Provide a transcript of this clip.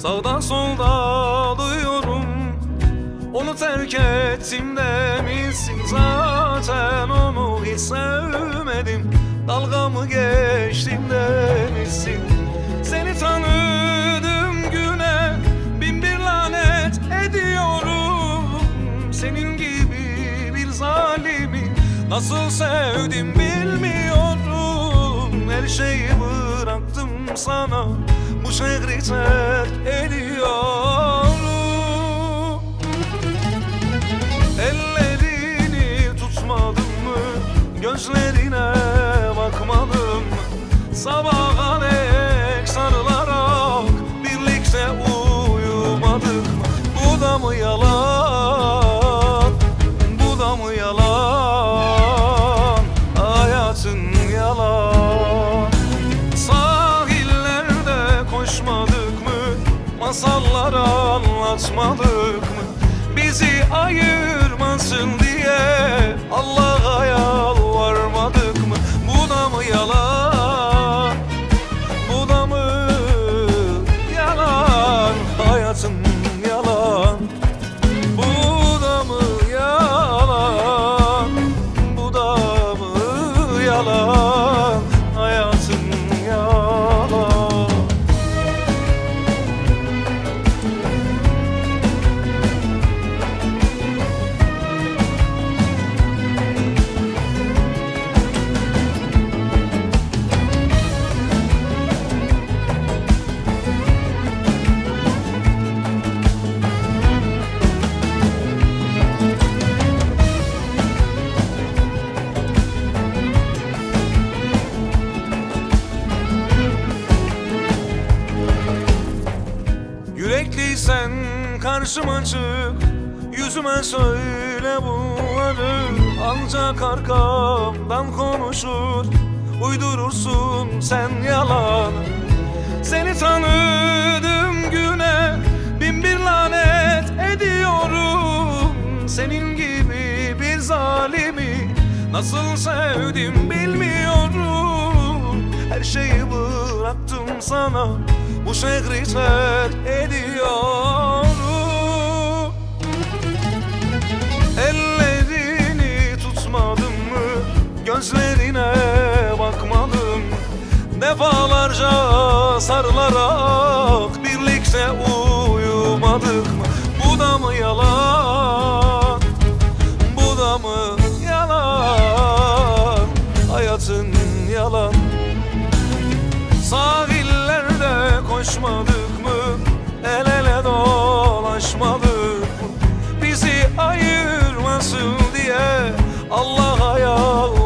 Sağda solda duyuyorum, onu terk ettim demişsin. Zaten onu hiç sevmedim, dalgamı geçtim demişsin. Seni tanıdığım güne bin bir lanet ediyorum. Senin gibi bir zalimi nasıl sevdim bilmiyorum. Her şeyi bıraktım sana, bu şehri terk ediyorum. Ellerini tutmadım mı, gözlerine bakmadım mı? Sabaha dek sarılarak birlikte uyumadık mı? Bu da mı yalan, bu da mı yalan? Hayatın yalan. Sahillerde koşmadık mı, masallar anlatmadık mı? Bizi ayırmasın diye Allah'a yalvarmadık mı? Bu da mı yalan, bu da mı yalan? Hayatın yalan. Bu da mı yalan, bu da mı yalan? Hayatın yalan. Yürekliysen karşıma çık, yüzüme söyle bunları. Ancak arkamdan konuşur, uydurursun sen yalan. Seni tanıdığım güne bin bir lanet ediyorum. Senin gibi bir zalimi nasıl sevdim bilmiyorum. Her şeyi bıraktım sana, bu şehri terk ediyorum. Ellerini tutmadım mı, gözlerine bakmadım. Defalarca sarılarak birlikte uyumadık mı? Bu da mı yalan, bu da mı yalan? Hayatın yalan. Sahillerde koşmadık mı, el ele dolaşmadık mı? Bizi ayırmasın diye Allah'a yalvarmadık